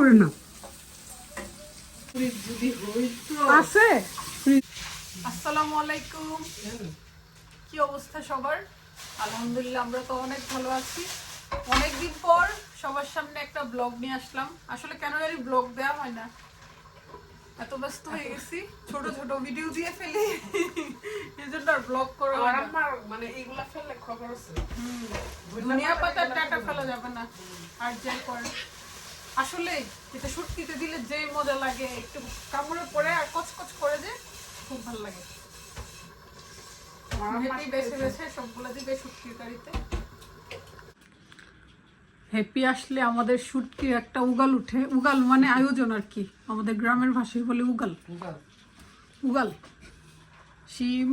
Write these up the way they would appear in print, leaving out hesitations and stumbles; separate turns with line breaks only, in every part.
করে না আছে।
আসসালামু আলাইকুম, কি অবস্থা সবার? আলহামদুলিল্লাহ আমরা তো অনেক ভালো আছি। অনেকদিন পর সবার সামনে একটা ব্লগ নিয়ে আসলাম। আসলে কেন জানি ব্লগ দেওয়া হয় না, এত ব্যস্ত হয়ে গেছি, ছোট ছোট ভিডিও দিয়ে ফেলি, এই জন্য আর ব্লগ করা হয় না।
মানে এইগুলা ফেললে খবর আছে,
দুনিয়া পাতার টাকা ফেলা যাবে না। আর যাই করে আসলে এটা শুটকিতে দিলে যে মজা লাগে, একটু কামড়ে পড়ে আর কচকচ করে যে খুব ভালো লাগে। হ্যাপি আসলে আমাদের শুটকির একটা উগাল উঠে। উগাল মানে আয়োজন আর কি, আমাদের গ্রামের ভাষায় বলে উগাল। উগাল শিম,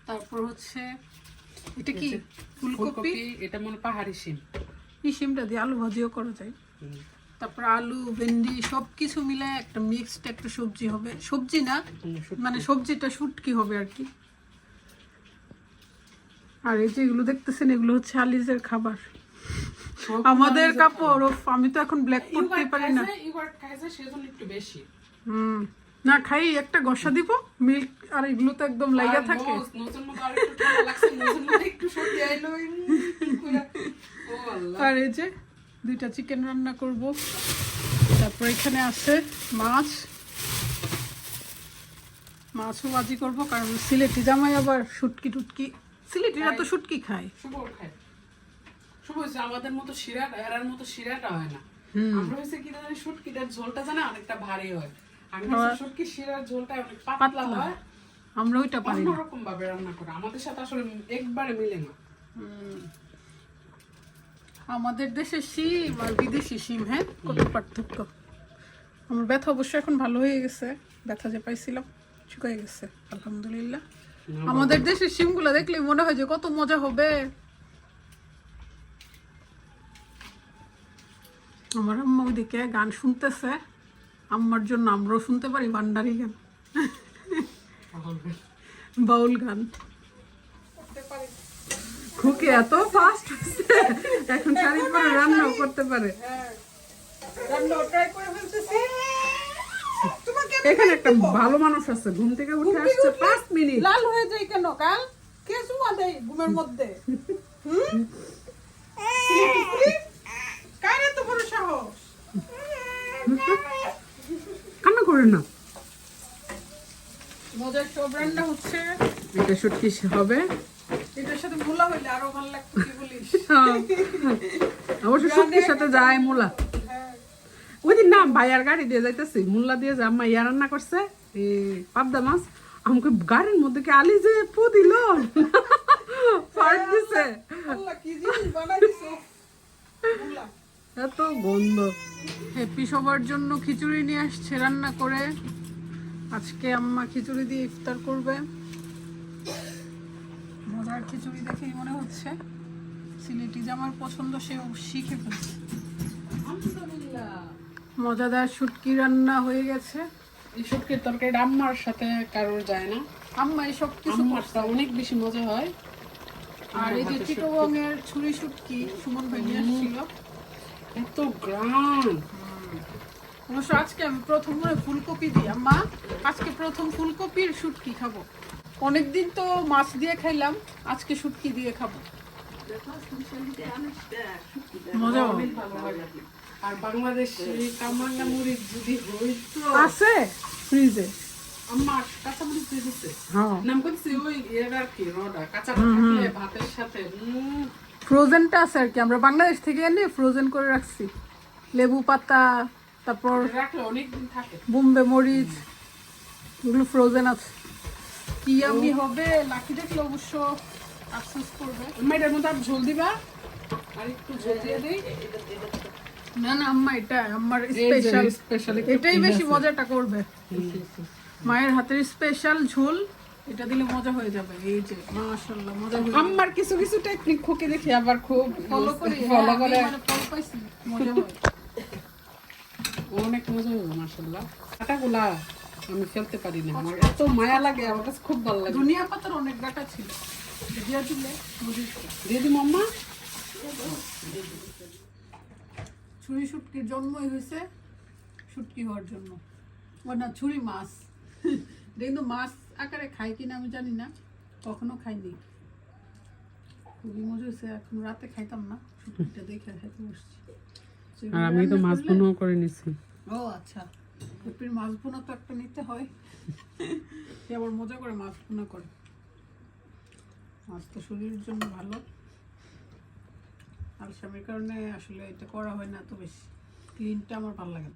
তারপর হচ্ছে এটা কি ফুলকপি,
এটা মনে পাহাড়ি শিম।
এই শিমটা দিয়ে আলু ভাজিও করা যায়। তারপর আলু ভেন্ডি সবকিছু মিলে একটা মিক্সড একটা সবজি হবে। সবজি না মানে সবজিটা শুটকি হবে আর কি। আর এই যে এগুলো দেখতেছেন, এগুলো হচ্ছে আলিজের খাবার, আমাদের কাপড়। আমি তো এখন ব্ল্যাক পরতে পারি না। না খাই একটা গসা দিব মিল্ক, আর এগুলো তো একদম লাগা থাকে। আর এই যে দুইটা চিকেন রান্না করব। তারপর এখানে আছে মাছ, মাছও ভাজি করব, কারণ সিলেটি জামাই আবার শুটকি টুটকি, সিলেটিরা তো শুটকি খায়।
আমাদের মতো শিরা, এরার মতো শিরাটা হয় না। আমরা হইছে কি জানি শুটকিটার ঝোলটা জানা অনেকটা ভারী হয়, আর শুটকি শিরার ঝোলটা অনেক পাতলা হয়।
আমরা ওইটা পারি না,
অন্যরকম ভাবে রান্না করে, আমাদের সাথে আসলে একবারে মিলে না।
আমাদের দেশে শিম আর বিদেশি শিম, হ্যাঁ কত পার্থক্য। আমার ব্যথা অবশ্য এখন ভালো হয়ে গেছে, ব্যথা যে পাইছিলাম শুকিয়ে গেছে আলহামদুলিল্লাহ। আমাদের দেশের শিমগুলো দেখলে মনে হয় যে কত মজা হবে। আমার আম্মা ওইদিকে গান শুনতেছে, আম্মার জন্য আমরাও শুনতে পারি ভান্ডারি গান, বাউল গান। খুকি এত ফাস্ট এখন শাড়ি পরে রান্নাও করতে পারে।
এখানে একটা ভালো মানুষ আছে, ঘুম থেকে উঠে আসছে 5 মিনিট।
লাল হয়ে যায় কেন কাল? কে চুমা দেয় ঘুমের মধ্যে? কারে তো বড় সাহস,
কান্না করে না।
মজার সব রান্না হচ্ছে।
এটা শুটকি হবে,
এটার সাথে মূলা হইলে আরো ভালো লাগতো, কি বলিস?
অবশ্য শুটকির সাথে যায় মূলা। ওই দিন না ভাইয়ার গাড়ি দিয়ে যাইতেছি, মূলা দিয়ে যা আম্মা ইয়া রান্না করছে পাবদা মাছ, আমাকে গাড়ির মধ্যে কি আলি যে পু দিল, ফাট দিছে, এত গন্ধ।
হ্যাপি সবার জন্য খিচুড়ি নিয়ে আসছে রান্না করে। আজকে আম্মা খিচুড়ি দিয়ে ইফতার করবে। মজার খিচুড়ি দেখেই মনে হচ্ছে সিলেটি জামার পছন্দ, সে শিখে ফেলছে। মজাদার শুটকি রান্না হয়ে গেছে।
এই শুটকির তরকারি আম্মার সাথে কারোর যায় না,
আম্মা এই সব কিছু
আম্মারটা অনেক বেশি মজা হয়।
আর এই যে চিটগংয়ের ছুরি শুটকি সুমন ভাই নিয়ে আসছিল,
এত গ্রাম।
অবশ্য আজকে আমি প্রথম মনে ফুলকপি দিই। আম্মা আজকে প্রথম ফুলকপির শুটকি খাবো। অনেকদিন তো মাছ দিয়ে খাইলাম, আজকে শুটকি দিয়ে খাবো, মজা হবে।
আর বাংলাদেশি কামাঙ্গা মরিচ যদি হইতো
আছে ফ্রিজে,
আম্মা কাঁচা মরিচ দিয়ে দিতে।
হ্যাঁ
নাম করছি ওই এর আর কি রডা কাঁচা থাকলে ভাতের সাথে
ফ্রোজেনটা আছে আর কি, আমরা বাংলাদেশ থেকে এনে ফ্রোজেন করে রাখছি। লেবু পাতা, তারপর
রাখলে অনেকদিন থাকে।
বোম্বে মরিচ, এগুলো ফ্রোজেন আছে। কি আমি হবে লাকি দেখলে অবশ্য আফসোস করবে।
আম্মা এটার মধ্যে আর ঝোল দিবা, আর একটু ঝোল দিয়ে দেই।
না না আম্মা এটা আমার স্পেশাল, এটাই বেশি মজাটা করবে। মায়ের হাতের স্পেশাল ঝোল, এটা দিলে মজা হয়ে যাবে। এই যে মাশাআল্লাহ মজা হয়ে যাবে।
আম্মার কিছু কিছু টেকনিক খুকি দেখি আবার খুব
ফলো করি,
ফলো করে,
মানে ফলো পাইছি, মজা হয়,
অনেক মজা হবে মাশাআল্লাহ। কাটাগুলা আমি ফেলতে পারি না, আমার এত মায়া লাগে, আমার কাছে খুব ভালো লাগে।
দুনিয়া পাতার অনেক ডাটা ছিল, দিয়া দিলে
দিয়ে দিই মাম্মা।
ছুরি শুটকির জন্মই হয়েছে শুটকি হওয়ার জন্য। ও না, ছুরি মাছ। কিন্তু মাছ আকারে খাই কিনা আমি জানি না, কখনো খাইনি। খুবই মজা হয়েছে, এখন রাতে খাইতাম না, শুটকিটা দেখে খাইতে বসছি।
আর আমি তো মাছ ভুনাও করে নিছি।
ও আচ্ছা, ফুপির মাছ ভুনা তো একটা নিতে হয়। সে আবার মজা করে মাছ ভুনা করে। মাছ তো শরীরের জন্য ভালো, আলসামির কারণে আসলে এটা করা হয় না তো বেশি। ক্লিনটা আমার ভালো লাগে না।